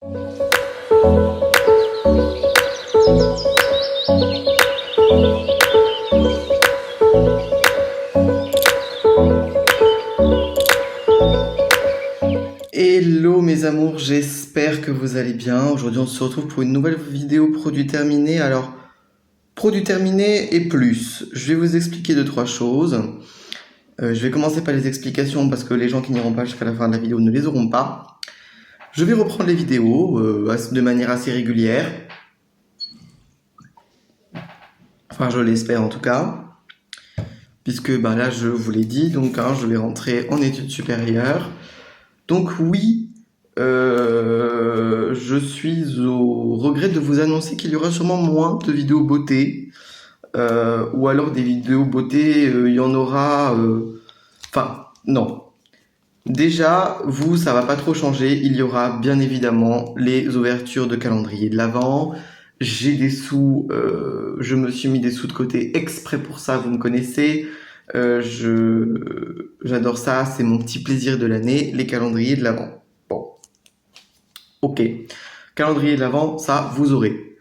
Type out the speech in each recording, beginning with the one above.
Hello mes amours, j'espère que vous allez bien. Aujourd'hui on se retrouve pour une nouvelle vidéo produit terminé. Alors, produit terminé et plus. Je vais vous expliquer 2-3 choses. Je vais commencer par les explications parce que les gens qui n'iront pas jusqu'à la fin de la vidéo ne les auront pas. Je vais reprendre les vidéos de manière assez régulière. Enfin, je l'espère en tout cas. Puisque là, je vous l'ai dit, donc je vais rentrer en études supérieures. Donc oui, je suis au regret de vous annoncer qu'il y aura sûrement moins de vidéos beauté. Ou alors des vidéos beauté, il y en aura... Enfin, non. Déjà, vous, ça va pas trop changer. Il y aura bien évidemment les ouvertures de calendrier de l'Avent. J'ai des sous, je me suis mis des sous de côté exprès pour ça, vous me connaissez. J'adore ça, c'est mon petit plaisir de l'année, les calendriers de l'Avent. Bon, ok. Calendrier de l'Avent, ça, vous aurez.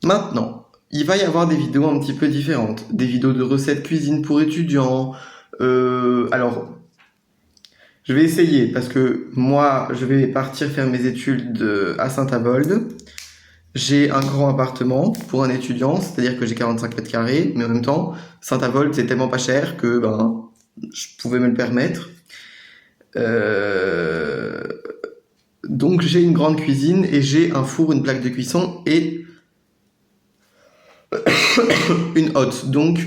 Maintenant, il va y avoir des vidéos un petit peu différentes. Des vidéos de recettes cuisine pour étudiants. Alors, je vais essayer parce que moi, je vais partir faire mes études à Saint-Avold. J'ai un grand appartement pour un étudiant, c'est-à-dire que j'ai 45 mètres carrés, mais en même temps, Saint-Avold, c'est tellement pas cher que je pouvais me le permettre. Donc j'ai une grande cuisine et j'ai un four, une plaque de cuisson et une hotte. Donc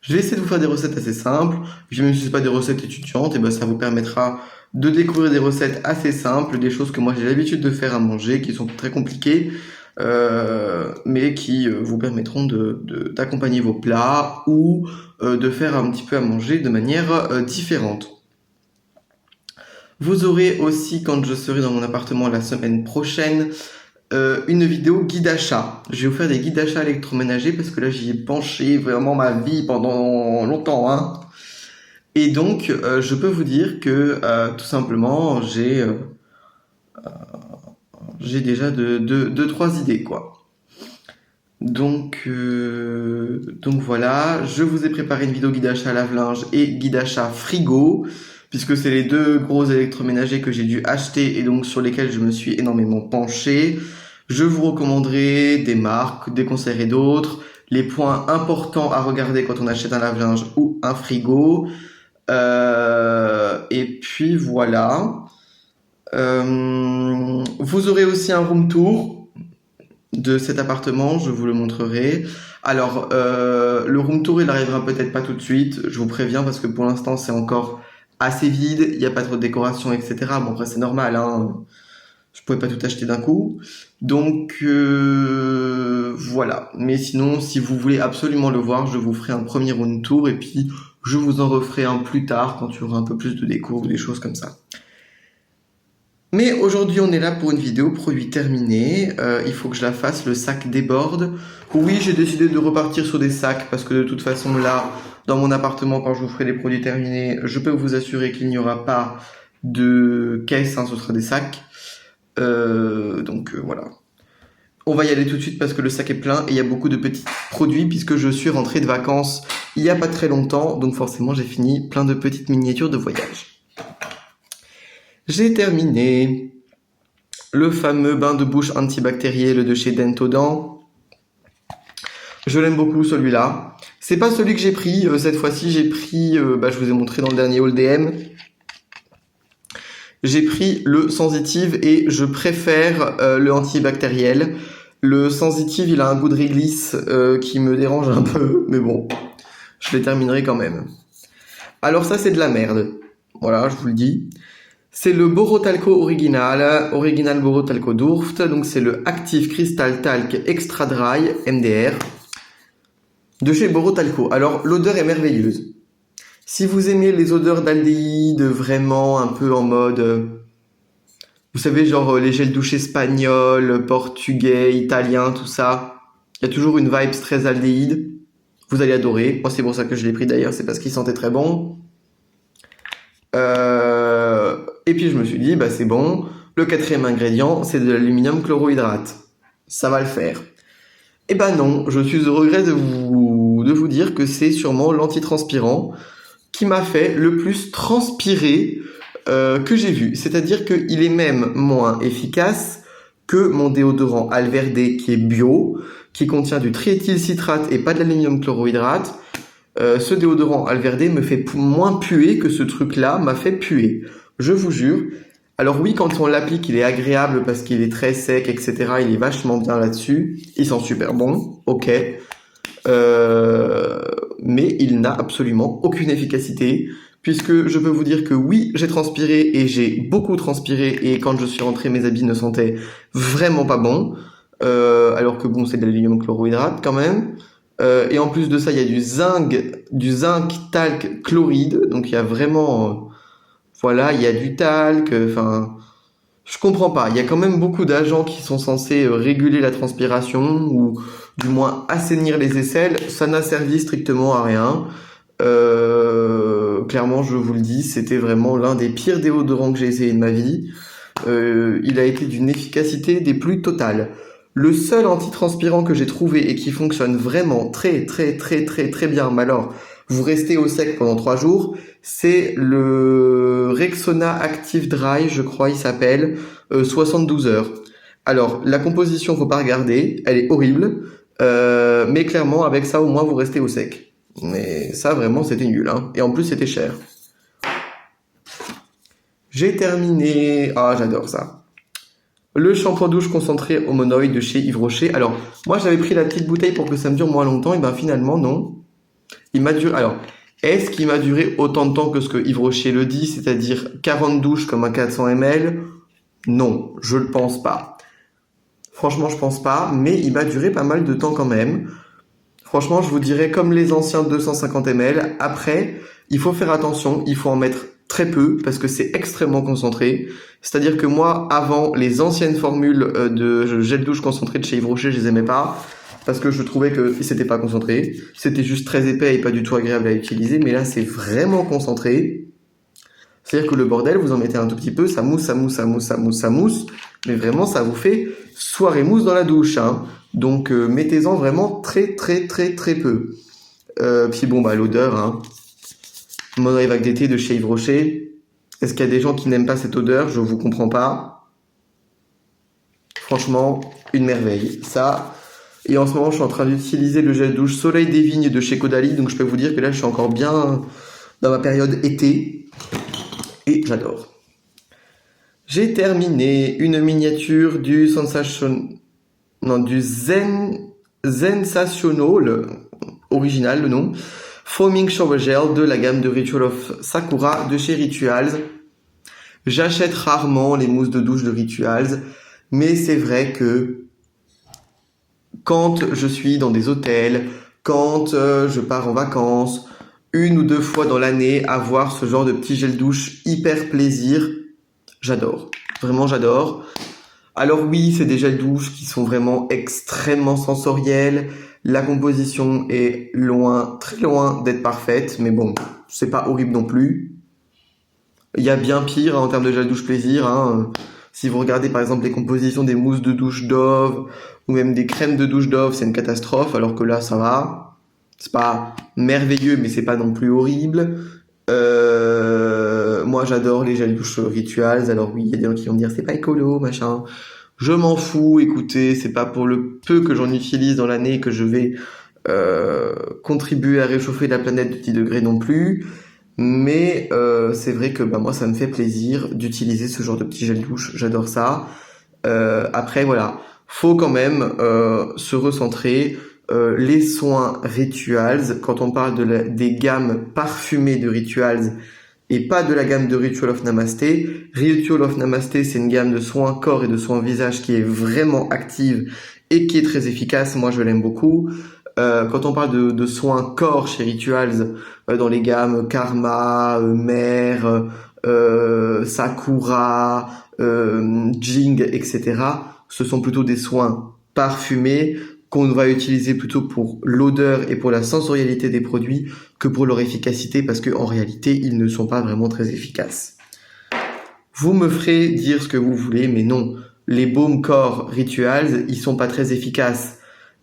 je vais essayer de vous faire des recettes assez simples. Puis même si c'est pas des recettes étudiantes, et ça vous permettra de découvrir des recettes assez simples, des choses que moi j'ai l'habitude de faire à manger, qui sont très compliquées, mais qui vous permettront d'accompagner vos plats ou de faire un petit peu à manger de manière différente. Vous aurez aussi, quand je serai dans mon appartement la semaine prochaine, une vidéo guide achat. Je vais vous faire des guides d'achat électroménagers parce que là j'y ai penché vraiment ma vie pendant longtemps, hein. Et donc je peux vous dire que tout simplement j'ai déjà deux trois idées quoi. Donc voilà, je vous ai préparé une vidéo guide achat lave-linge et guide achat frigo, puisque c'est les deux gros électroménagers que j'ai dû acheter et donc sur lesquels je me suis énormément penché. Je vous recommanderai des marques, déconseillerai d'autres, les points importants à regarder quand on achète un lave-linge ou un frigo. Et puis voilà. Vous aurez aussi un room tour de cet appartement, je vous le montrerai. Alors, le room tour, il arrivera peut-être pas tout de suite, je vous préviens, parce que pour l'instant, c'est encore assez vide, il n'y a pas trop de décoration, etc. Bon, après, c'est normal, hein. Je pouvais pas tout acheter d'un coup. Donc, voilà. Mais sinon, si vous voulez absolument le voir, je vous ferai un premier room tour, et puis je vous en referai un plus tard, quand il y aura un peu plus de déco ou des choses comme ça. Mais aujourd'hui, on est là pour une vidéo produit terminé. Il faut que je la fasse, le sac déborde. Oui, j'ai décidé de repartir sur des sacs parce que de toute façon, là, dans mon appartement, quand je vous ferai des produits terminés, je peux vous assurer qu'il n'y aura pas de caisse, hein, ce sera des sacs. Donc voilà. On va y aller tout de suite parce que le sac est plein et il y a beaucoup de petits produits puisque je suis rentré de vacances il n'y a pas très longtemps. Donc forcément, j'ai fini plein de petites miniatures de voyage. J'ai terminé le fameux bain de bouche antibactériel de chez Dentodent. Je l'aime beaucoup celui-là. C'est pas celui que j'ai pris cette fois-ci. J'ai pris, je vous ai montré dans le dernier haul DM. J'ai pris le sensitive et je préfère le antibactériel. Le sensitive, il a un goût de réglisse qui me dérange un peu, mais bon, je les terminerai quand même. Alors ça, c'est de la merde. Voilà, je vous le dis. C'est le Borotalco Original Borotalco Durft, donc c'est le Active Crystal Talc Extra Dry MDR de chez Borotalco. Alors l'odeur est merveilleuse. Si vous aimez les odeurs d'aldéhyde vraiment un peu en mode, vous savez genre les gels douche espagnols, portugais, italiens, tout ça, il y a toujours une vibe très aldéhyde. Vous allez adorer. Moi c'est pour ça que je l'ai pris d'ailleurs, c'est parce qu'il sentait très bon. Et puis je me suis dit, c'est bon, Le quatrième ingrédient, c'est de l'aluminium chlorohydrate. Ça va le faire. Eh ben non, je suis au regret de vous dire que c'est sûrement l'antitranspirant qui m'a fait le plus transpirer que j'ai vu. C'est-à-dire qu'il est même moins efficace que mon déodorant Alverde qui est bio, qui contient du triéthylcitrate et pas de l'aluminium chlorohydrate. Ce déodorant Alverde me fait moins puer que ce truc-là m'a fait puer. Je vous jure. Alors oui, quand on l'applique, il est agréable parce qu'il est très sec, etc. Il est vachement bien là-dessus. Il sent super bon, ok. Mais il n'a absolument aucune efficacité, puisque je peux vous dire que oui, j'ai transpiré et j'ai beaucoup transpiré, et quand je suis rentré, mes habits ne sentaient vraiment pas bon. Alors que bon, c'est de l'aluminium chlorohydrate quand même. Et en plus de ça, il y a du zinc talc chloride, donc il y a vraiment... Voilà, il y a du talc, enfin, je comprends pas. Il y a quand même beaucoup d'agents qui sont censés réguler la transpiration ou du moins assainir les aisselles. Ça n'a servi strictement à rien. Clairement, je vous le dis, c'était vraiment l'un des pires déodorants que j'ai essayé de ma vie. Il a été d'une efficacité des plus totales. Le seul antitranspirant que j'ai trouvé et qui fonctionne vraiment très bien, mais alors vous restez au sec pendant 3 jours, c'est le Rexona Active Dry, je crois il s'appelle, 72 heures. Alors la composition faut pas regarder, elle est horrible, mais clairement avec ça au moins vous restez au sec. Mais ça vraiment c'était nul, hein. Et en plus c'était cher. J'ai terminé, ah j'adore ça. Le shampoing douche concentré au monoïde de chez Yves Rocher. Alors, moi j'avais pris la petite bouteille pour que ça me dure moins longtemps, et ben finalement non. Il m'a duré. Alors, est-ce qu'il m'a duré autant de temps que ce que Yves Rocher le dit, c'est-à-dire 40 douches comme un 400 ml? Non, je le pense pas. Franchement, je pense pas, mais il m'a duré pas mal de temps quand même. Franchement, je vous dirais comme les anciens 250 ml. Après, il faut faire attention, il faut en mettre très peu parce que c'est extrêmement concentré. C'est-à-dire que moi, avant, les anciennes formules de gel douche concentré de chez Yves Rocher, je les aimais pas parce que je trouvais que c'était pas concentré. C'était juste très épais et pas du tout agréable à utiliser. Mais là, c'est vraiment concentré. C'est-à-dire que le bordel, vous en mettez un tout petit peu, ça mousse. Mais vraiment, ça vous fait soirée mousse dans la douche, hein. Donc, mettez-en vraiment très peu. Puis bon, bah l'odeur, hein. Monoïde vague d'été de chez Yves Rocher. Est-ce qu'il y a des gens qui n'aiment pas cette odeur? Je vous comprends pas. Franchement, une merveille. Ça. Et en ce moment, je suis en train d'utiliser le gel douche Soleil des Vignes de chez Caudalie. Donc je peux vous dire que là, je suis encore bien dans ma période été. Et j'adore. J'ai terminé une miniature du Sensational, original le nom. Foaming Shower Gel de la gamme de Ritual of Sakura de chez Rituals. J'achète rarement les mousses de douche de Rituals, mais c'est vrai que quand je suis dans des hôtels, quand je pars en vacances, 1 ou 2 fois dans l'année, avoir ce genre de petit gel douche hyper plaisir, j'adore. Vraiment j'adore. Alors oui, c'est des gels douche qui sont vraiment extrêmement sensoriels. La composition est loin, très loin d'être parfaite, mais bon, c'est pas horrible non plus. Il y a bien pire hein, en termes de gel douche plaisir. Hein. Si vous regardez par exemple les compositions des mousses de douche Dove ou même des crèmes de douche Dove, c'est une catastrophe, alors que là ça va. C'est pas merveilleux, mais c'est pas non plus horrible. Moi j'adore les gels douche Rituals, alors oui, il y a des gens qui vont me dire c'est pas écolo, machin. Je m'en fous, écoutez, c'est pas pour le peu que j'en utilise dans l'année que je vais contribuer à réchauffer la planète de 10 degrés non plus. Mais c'est vrai que bah, moi ça me fait plaisir d'utiliser ce genre de petit gel douche, j'adore ça. Après voilà, faut quand même se recentrer. Les soins Rituals, quand on parle des gammes parfumées de Rituals, et pas de la gamme de Ritual of Namasté. Ritual of Namasté, c'est une gamme de soins corps et de soins visage qui est vraiment active et qui est très efficace. Moi, je l'aime beaucoup. Quand on parle de soins corps chez Rituals, dans les gammes Karma, Mère, Sakura, Jing, etc., ce sont plutôt des soins parfumés qu'on va utiliser plutôt pour l'odeur et pour la sensorialité des produits que pour leur efficacité, parce que en réalité, ils ne sont pas vraiment très efficaces. Vous me ferez dire ce que vous voulez, mais non. Les baumes corps Rituals, ils sont pas très efficaces.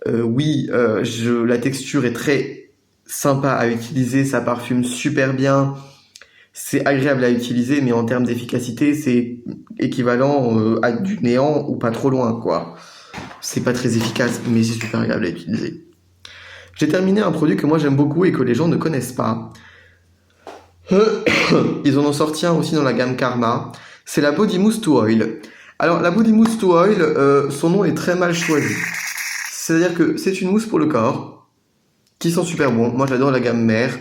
Oui, la texture est très sympa à utiliser, ça parfume super bien. C'est agréable à utiliser, mais en termes d'efficacité, c'est équivalent à du néant ou pas trop loin, quoi. C'est pas très efficace, mais c'est super agréable à utiliser. J'ai terminé un produit que moi j'aime beaucoup et que les gens ne connaissent pas. Ils en ont sorti un aussi dans la gamme Karma. C'est la Body Mousse to Oil. Alors la Body Mousse to Oil, son nom est très mal choisi. C'est-à-dire que c'est une mousse pour le corps, qui sent super bon. Moi j'adore la gamme mère.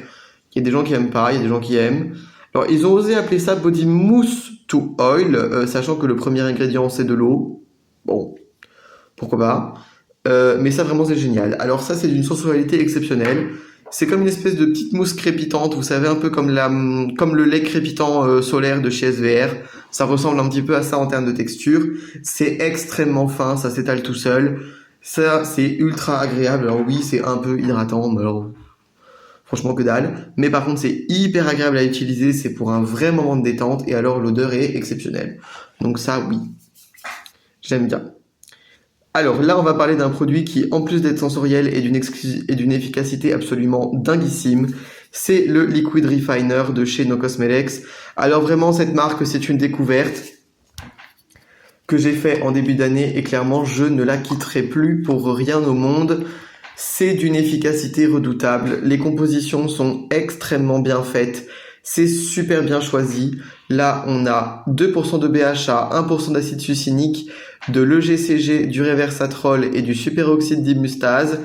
Il y a des gens qui aiment pas, il y a des gens qui aiment. Alors ils ont osé appeler ça Body Mousse to Oil, sachant que le premier ingrédient c'est de l'eau. Bon, pourquoi pas. Mais ça vraiment c'est génial. Alors ça c'est d'une sensorialité exceptionnelle. C'est comme une espèce de petite mousse crépitante, vous savez, un peu comme le lait crépitant solaire de chez SVR. Ça ressemble un petit peu à ça en termes de texture. C'est extrêmement fin, ça s'étale tout seul. Ça c'est ultra agréable. Alors oui, c'est un peu hydratant, mais alors franchement que dalle. Mais par contre c'est hyper agréable à utiliser, c'est pour un vrai moment de détente et alors l'odeur est exceptionnelle. Donc ça oui, j'aime bien. Alors là, on va parler d'un produit qui, en plus d'être sensoriel et d'une efficacité absolument dinguissime, c'est le Liquid Refiner de chez No Cosmetics. Alors vraiment, cette marque, c'est une découverte que j'ai fait en début d'année et clairement, je ne la quitterai plus pour rien au monde. C'est d'une efficacité redoutable. Les compositions sont extrêmement bien faites. C'est super bien choisi. Là, on a 2% de BHA, 1% d'acide succinique, de l'EGCG, du réversatrol et du superoxyde d'imustase.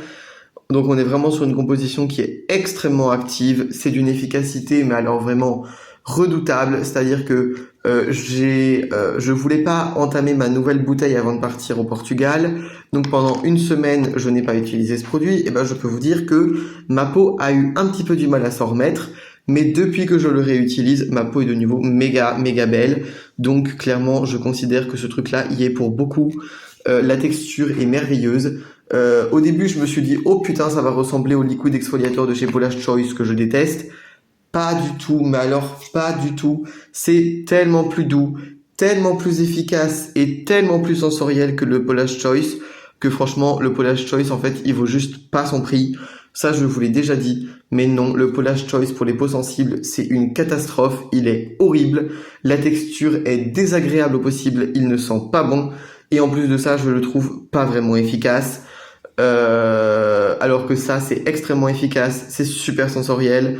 Donc on est vraiment sur une composition qui est extrêmement active. C'est d'une efficacité, mais alors vraiment redoutable. C'est-à-dire que je voulais pas entamer ma nouvelle bouteille avant de partir au Portugal. Donc pendant une semaine, je n'ai pas utilisé ce produit. Et ben je peux vous dire que ma peau a eu un petit peu du mal à s'en remettre. Mais depuis que je le réutilise, ma peau est de nouveau méga belle. Donc clairement, je considère que ce truc-là y est pour beaucoup. La texture est merveilleuse. Au début, je me suis dit, oh putain, ça va ressembler au liquide exfoliateur de chez Paula's Choice que je déteste. Pas du tout, mais alors pas du tout. C'est tellement plus doux, tellement plus efficace et tellement plus sensoriel que le Paula's Choice que franchement, le Paula's Choice, en fait, il vaut juste pas son prix. Ça, je vous l'ai déjà dit, mais non, le Paula's Choice pour les peaux sensibles, c'est une catastrophe, il est horrible, la texture est désagréable au possible, il ne sent pas bon, et en plus de ça, je le trouve pas vraiment efficace, alors que ça, c'est extrêmement efficace, c'est super sensoriel,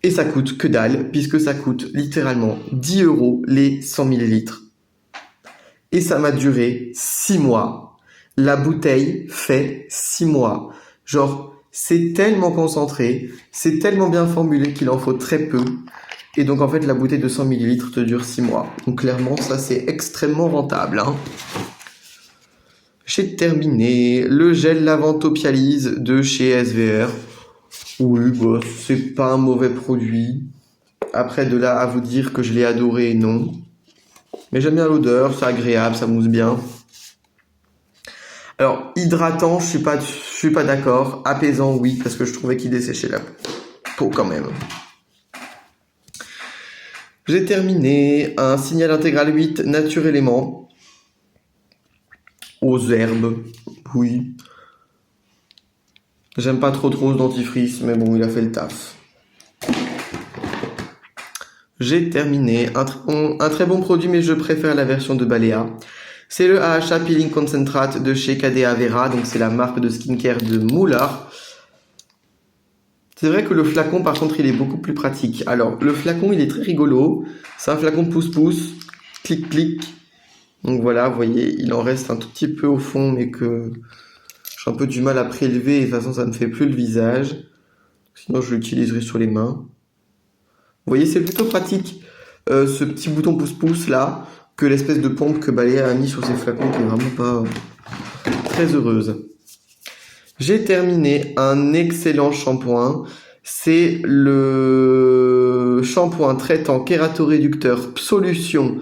et ça coûte que dalle, puisque ça coûte littéralement 10 € les 100 millilitres. Et ça m'a duré 6 mois. La bouteille fait 6 mois. Genre, c'est tellement concentré, c'est tellement bien formulé qu'il en faut très peu. Et donc en fait la bouteille de 100 millilitres te dure 6 mois. Donc clairement ça c'est extrêmement rentable. Hein. J'ai terminé le gel Lavantopialise de chez SVR. Oui, bah, c'est pas un mauvais produit. Après de là à vous dire que je l'ai adoré, non. Mais j'aime bien l'odeur, c'est agréable, ça mousse bien. Alors, hydratant, je suis pas d'accord. Apaisant, oui, parce que je trouvais qu'il desséchait la peau quand même. J'ai terminé un Signal Intégral 8 Nature Éléments. Aux herbes, oui. J'aime pas trop ce dentifrice, mais bon, il a fait le taf. J'ai terminé un très bon produit, mais je préfère la version de Balea. C'est le AHA Peeling Concentrate de chez Cadea Vera, donc c'est la marque de skincare de Muller. C'est vrai que le flacon, par contre, il est beaucoup plus pratique. Alors, le flacon, il est très rigolo. C'est un flacon pouce-pouce, clic-clic. Donc voilà, vous voyez, il en reste un tout petit peu au fond, mais que j'ai un peu du mal à prélever, et de toute façon, ça ne fait plus le visage. Sinon, je l'utiliserai sur les mains. Vous voyez, c'est plutôt pratique, ce petit bouton pouce-pouce là, que l'espèce de pompe que Balea a mis sur ses flacons qui est vraiment pas très heureuse. J'ai terminé un excellent shampoing. C'est le shampoing traitant kératoréducteur Psolution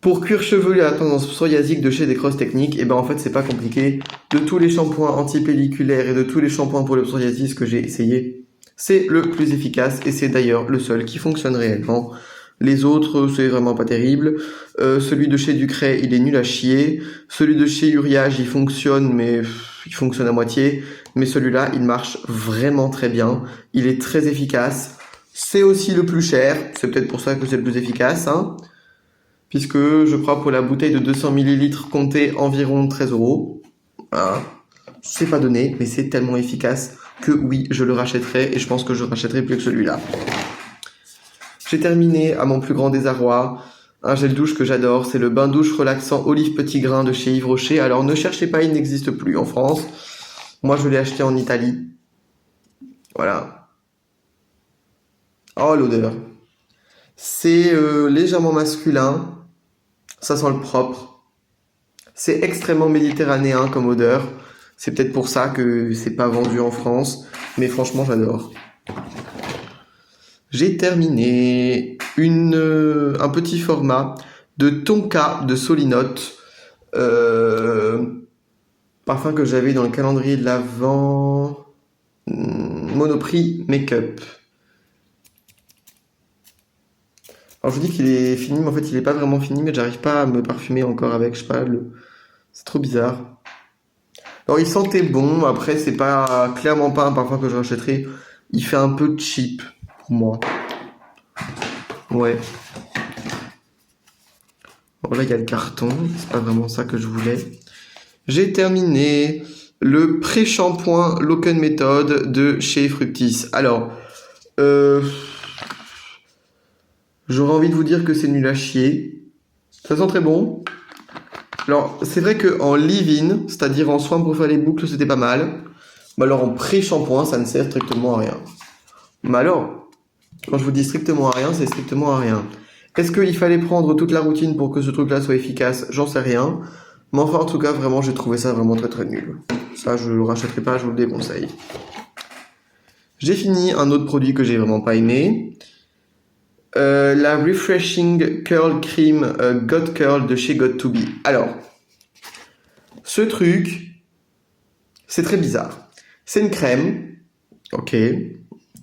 pour cuir chevelu à tendance psoriasique de chez Decross Techniques. Et ben en fait c'est pas compliqué. De tous les shampoings antipelliculaires et de tous les shampoings pour le psoriasis que j'ai essayé, c'est le plus efficace et c'est d'ailleurs le seul qui fonctionne réellement. Les autres, c'est vraiment pas terrible. Celui de chez Ducray, il est nul à chier. Celui de chez Uriage, il fonctionne, mais il fonctionne à moitié. Mais celui-là, il marche vraiment très bien. Il est très efficace. C'est aussi le plus cher. C'est peut-être pour ça que c'est le plus efficace, hein. Puisque je crois pour la bouteille de 200 ml comptez environ 13 €. Voilà. C'est pas donné, mais c'est tellement efficace que oui, je le rachèterai et je pense que je rachèterai plus que celui-là. J'ai terminé, à mon plus grand désarroi, un gel douche que j'adore, c'est le bain douche relaxant olive petit grain de chez Yves Rocher. Alors ne cherchez pas, il n'existe plus en France. Moi je l'ai acheté en Italie. Voilà. Oh l'odeur. C'est légèrement masculin, ça sent le propre. C'est extrêmement méditerranéen comme odeur. C'est peut-être pour ça que c'est pas vendu en France, mais franchement j'adore. J'ai terminé un petit format de Tonka de Solinote, parfum que j'avais dans le calendrier de l'Avent, Monoprix Make-up. Alors je vous dis qu'il est fini, mais en fait il est pas vraiment fini, mais j'arrive pas à me parfumer encore avec, je sais pas, c'est trop bizarre. Alors il sentait bon, après c'est pas clairement pas un parfum que je rachèterai, il fait un peu cheap pour moi. Ouais. Bon là il y a le carton, c'est pas vraiment ça que je voulais. J'ai terminé le pré-shampoing Loken Method de chez Fructis. Alors, j'aurais envie de vous dire que c'est nul à chier. Ça sent très bon. Alors, c'est vrai qu'en leave-in, c'est-à-dire en soin pour faire les boucles, c'était pas mal. Mais alors en pré-shampoing, ça ne sert strictement à rien. Mais alors, quand je vous dis strictement à rien, c'est strictement à rien. Est-ce qu'il fallait prendre toute la routine pour que ce truc-là soit efficace? J'en sais rien. Mais enfin, en tout cas, vraiment, j'ai trouvé ça vraiment très très nul. Ça, je le rachèterai pas, je vous le déconseille. J'ai fini un autre produit que j'ai vraiment pas aimé. La Refreshing Curl Cream God Curl de chez Got2b. Alors, ce truc, c'est très bizarre. C'est une crème, ok,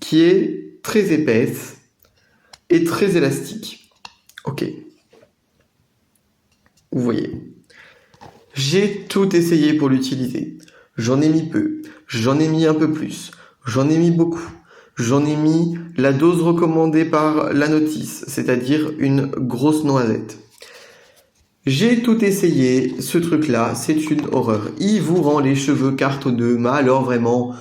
qui est très épaisse et très élastique. Ok. Vous voyez. J'ai tout essayé pour l'utiliser. J'en ai mis peu, j'en ai mis un peu plus, j'en ai mis beaucoup. J'en ai mis la dose recommandée par la notice, c'est-à-dire une grosse noisette. J'ai tout essayé, ce truc-là, c'est une horreur. Il vous rend les cheveux cartonneux, mais alors vraiment,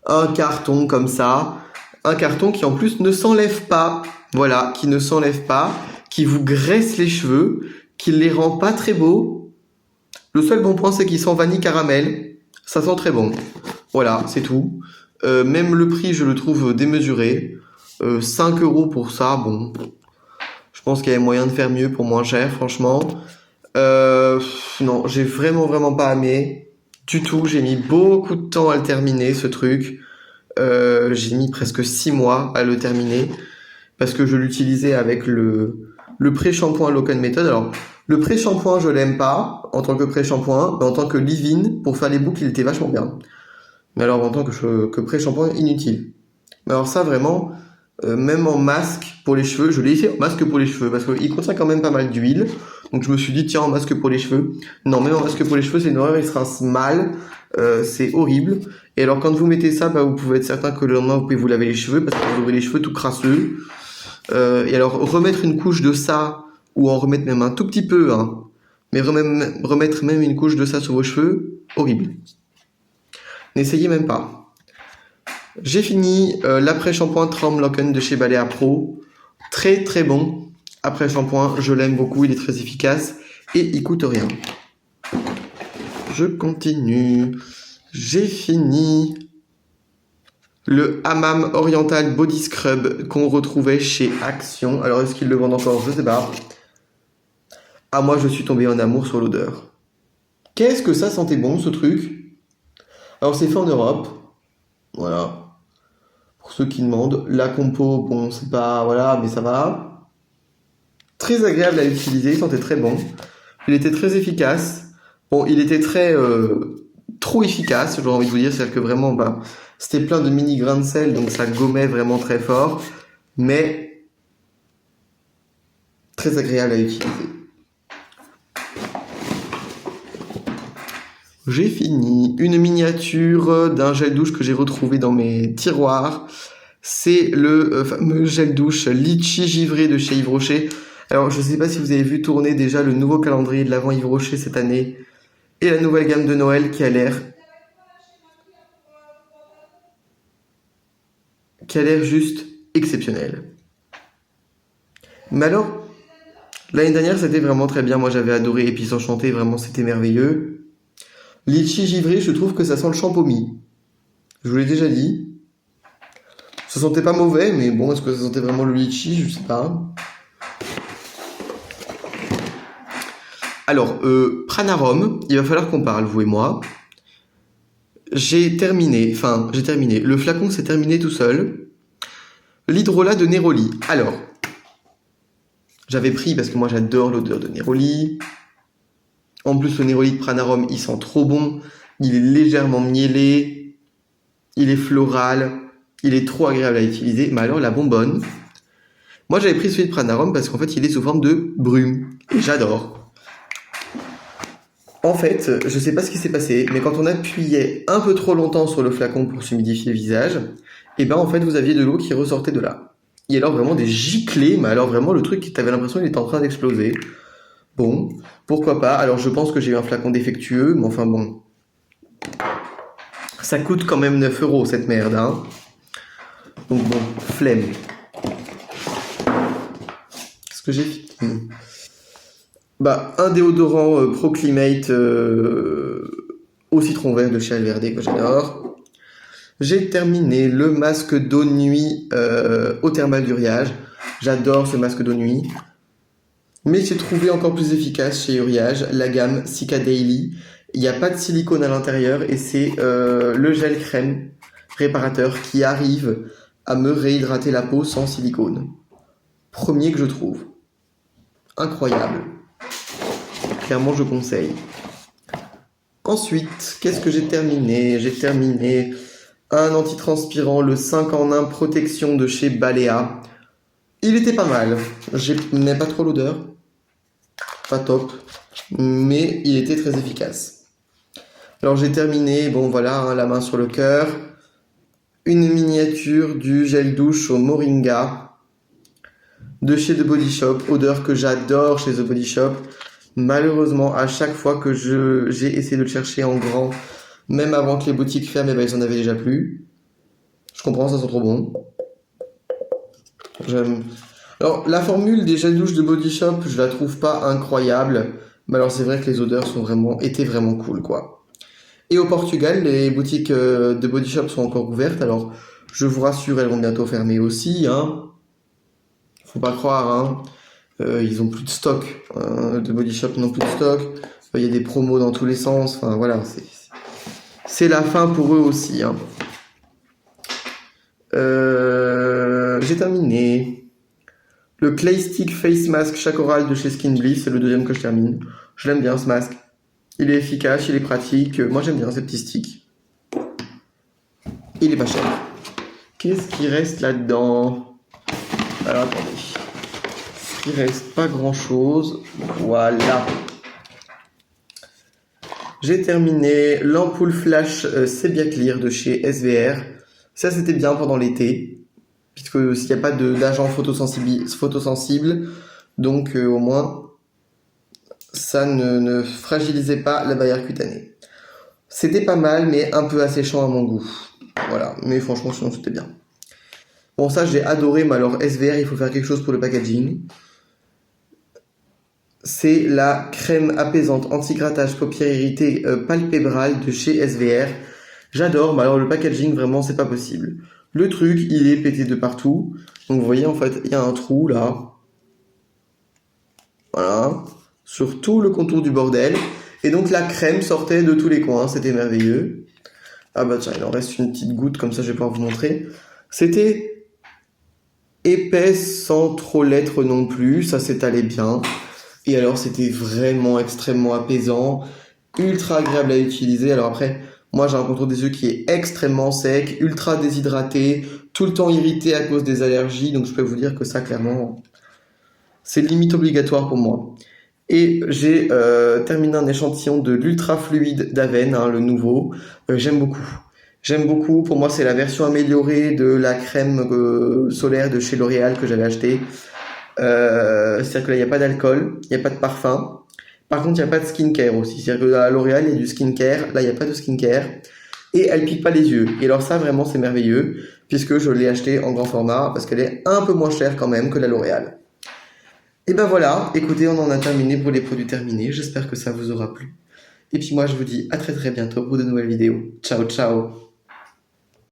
un carton comme ça, un carton qui en plus ne s'enlève pas, voilà, qui ne s'enlève pas, qui vous graisse les cheveux, qui les rend pas très beaux. Le seul bon point, c'est qu'il sent vanille caramel, ça sent très bon. Voilà, c'est tout. Même le prix, je le trouve démesuré. 5 € pour ça, bon. Je pense qu'il y avait moyen de faire mieux pour moins cher, franchement. Non, j'ai vraiment pas aimé. Du tout, j'ai mis beaucoup de temps à le terminer, ce truc. J'ai mis presque 6 mois à le terminer. Parce que je l'utilisais avec le pré-shampoing Loken Method. Alors, le pré-shampoing, je l'aime pas, en tant que pré-shampoing. Mais en tant que leave-in, pour faire les boucles, il était vachement bien. Mais alors en tant que pré-shampoing, inutile. Mais alors ça vraiment, même en masque pour les cheveux, je l'ai essayé en masque pour les cheveux parce qu'il contient quand même pas mal d'huile. Donc je me suis dit tiens en masque pour les cheveux. Non même en masque pour les cheveux c'est une horreur, il se rince mal, c'est horrible. Et alors quand vous mettez ça, bah, vous pouvez être certain que le lendemain vous pouvez vous laver les cheveux parce que vous aurez les cheveux tout crasseux. Et alors remettre une couche de ça ou en remettre même un tout petit peu, hein, mais remettre même une couche de ça sur vos cheveux, horrible. N'essayez même pas. J'ai fini l'après-shampoing Tram Locken de chez Balea Pro. Très très bon. Après-shampoing, je l'aime beaucoup, il est très efficace et il coûte rien. Je continue. J'ai fini le Hammam Oriental Body Scrub qu'on retrouvait chez Action. Alors est-ce qu'ils le vendent encore? Je sais pas. Ah moi je suis tombé en amour sur l'odeur. Qu'est-ce que ça sentait bon ce truc? Alors c'est fait en Europe, voilà, pour ceux qui demandent. La compo, bon c'est pas, voilà, mais ça va. Très agréable à utiliser, il sentait très bon. Il était très efficace. Bon, il était très, trop efficace, j'ai envie de vous dire, c'est-à-dire que vraiment, bah, c'était plein de mini grains de sel, donc ça gommait vraiment très fort. Mais Très agréable à utiliser. J'ai fini. Une miniature d'un gel douche que j'ai retrouvé dans mes tiroirs. C'est le fameux gel douche litchi givré de chez Yves Rocher. Alors, je ne sais pas si vous avez vu tourner déjà le nouveau calendrier de l'Avent Yves Rocher cette année et la nouvelle gamme de Noël qui a l'air juste exceptionnelle. Mais alors, l'année dernière, c'était vraiment très bien. Moi, j'avais adoré Épices Enchantées. Vraiment, c'était merveilleux. Litchi givré, je trouve que ça sent le champomis. Je vous l'ai déjà dit. Ça sentait pas mauvais, mais bon, est-ce que ça sentait vraiment le litchi? Je sais pas. Alors, Pranarum, il va falloir qu'on parle, vous et moi. J'ai terminé. Le flacon s'est terminé tout seul. L'hydrolat de Neroli. Alors, j'avais pris parce que moi j'adore l'odeur de Neroli. En plus, le Neroli de Pranarum, il sent trop bon. Il est légèrement mielé. Il est floral. Il est trop agréable à utiliser. Mais alors, la bonbonne. Moi, j'avais pris celui de Pranarum parce qu'en fait, il est sous forme de brume. Et j'adore. En fait, je sais pas ce qui s'est passé, mais quand on appuyait un peu trop longtemps sur le flacon pour s'humidifier le visage, et ben en fait, vous aviez de l'eau qui ressortait de là. Et alors vraiment des giclées, mais alors vraiment le truc, t'avais l'impression qu'il était en train d'exploser. Bon, pourquoi pas. Alors je pense que j'ai eu un flacon défectueux, mais enfin bon. Ça coûte quand même 9 € cette merde, hein. Donc bon, flemme. Qu'est-ce que j'ai fait? Bah, un déodorant Proclimate au citron vert de chez Alverde que j'adore. J'ai terminé le masque d'eau de nuit au thermal d'Uriage. J'adore ce masque d'eau de nuit. Mais j'ai trouvé encore plus efficace chez Uriage la gamme Cica Daily. Il n'y a pas de silicone à l'intérieur et c'est le gel crème réparateur qui arrive à me réhydrater la peau sans silicone. Premier que je trouve. Incroyable. Clairement, je conseille. Ensuite, qu'est-ce que j'ai terminé? J'ai terminé un antitranspirant, le 5 en 1 protection de chez Balea. Il était pas mal. J'aimais pas trop l'odeur. Pas top. Mais il était très efficace. Alors j'ai terminé, bon voilà, hein, la main sur le cœur. Une miniature du gel douche au moringa de chez The Body Shop. Odeur que j'adore chez The Body Shop. Malheureusement, à chaque fois que j'ai essayé de le chercher en grand, même avant que les boutiques ferment, ils en avaient déjà plus. Je comprends, ça sent trop bon. J'aime. Alors, la formule des gels douche de Body Shop, je la trouve pas incroyable. Mais alors, c'est vrai que les odeurs étaient vraiment cool, quoi. Et au Portugal, les boutiques de Body Shop sont encore ouvertes. Alors, je vous rassure, elles vont bientôt fermer aussi, hein. Faut pas croire, hein. Ils ont plus de stock. De Body Shop n'ont plus de stock. Il y a des promos dans tous les sens. Enfin, voilà, c'est la fin pour eux aussi, hein. J'ai terminé. Le Clay Stick Face Mask Chacoral de chez Skin Bliss, c'est le deuxième que je termine. Je l'aime bien ce masque. Il est efficace, il est pratique. Moi j'aime bien ces petits sticks. Il est pas cher. Qu'est-ce qui reste là-dedans? Alors attendez. Il reste pas grand chose. Voilà. J'ai terminé l'ampoule flash Sepia Clear de chez SVR. Ça c'était bien pendant l'été. Puisque s'il n'y a pas d'agent photosensible, donc au moins ça ne fragilisait pas la barrière cutanée. C'était pas mal, mais un peu asséchant à mon goût. Voilà, mais franchement sinon c'était bien. Bon ça j'ai adoré, mais alors SVR il faut faire quelque chose pour le packaging. C'est la crème apaisante anti-grattage paupières irritées palpébrale de chez SVR. J'adore, mais alors le packaging vraiment c'est pas possible. Le truc, il est pété de partout. Donc vous voyez, en fait, il y a un trou là. Voilà. Sur tout le contour du bordel. Et donc la crème sortait de tous les coins. C'était merveilleux. Ah bah tiens, il en reste une petite goutte, comme ça je vais pouvoir vous montrer. C'était épais sans trop l'être non plus. Ça s'étalait bien. Et alors c'était vraiment extrêmement apaisant. Ultra agréable à utiliser. Alors après... Moi, j'ai un contour des yeux qui est extrêmement sec, ultra déshydraté, tout le temps irrité à cause des allergies. Donc, je peux vous dire que ça, clairement, C'est limite obligatoire pour moi. Et j'ai terminé un échantillon de l'Ultra Fluide d'Aven, hein, le nouveau. J'aime beaucoup. J'aime beaucoup. Pour moi, c'est la version améliorée de la crème solaire de chez L'Oréal que j'avais acheté. C'est-à-dire que là, il n'y a pas d'alcool, il n'y a pas de parfum. Par contre, il n'y a pas de skincare aussi. C'est-à-dire que à L'Oréal, il y a du skincare. Là, il n'y a pas de skincare. Et elle pique pas les yeux. Et alors ça, vraiment, c'est merveilleux, puisque je l'ai acheté en grand format, parce qu'elle est un peu moins chère quand même que la L'Oréal. Et ben voilà, écoutez, on en a terminé pour les produits terminés. J'espère que ça vous aura plu. Et puis moi, je vous dis à très très bientôt pour de nouvelles vidéos. Ciao, ciao!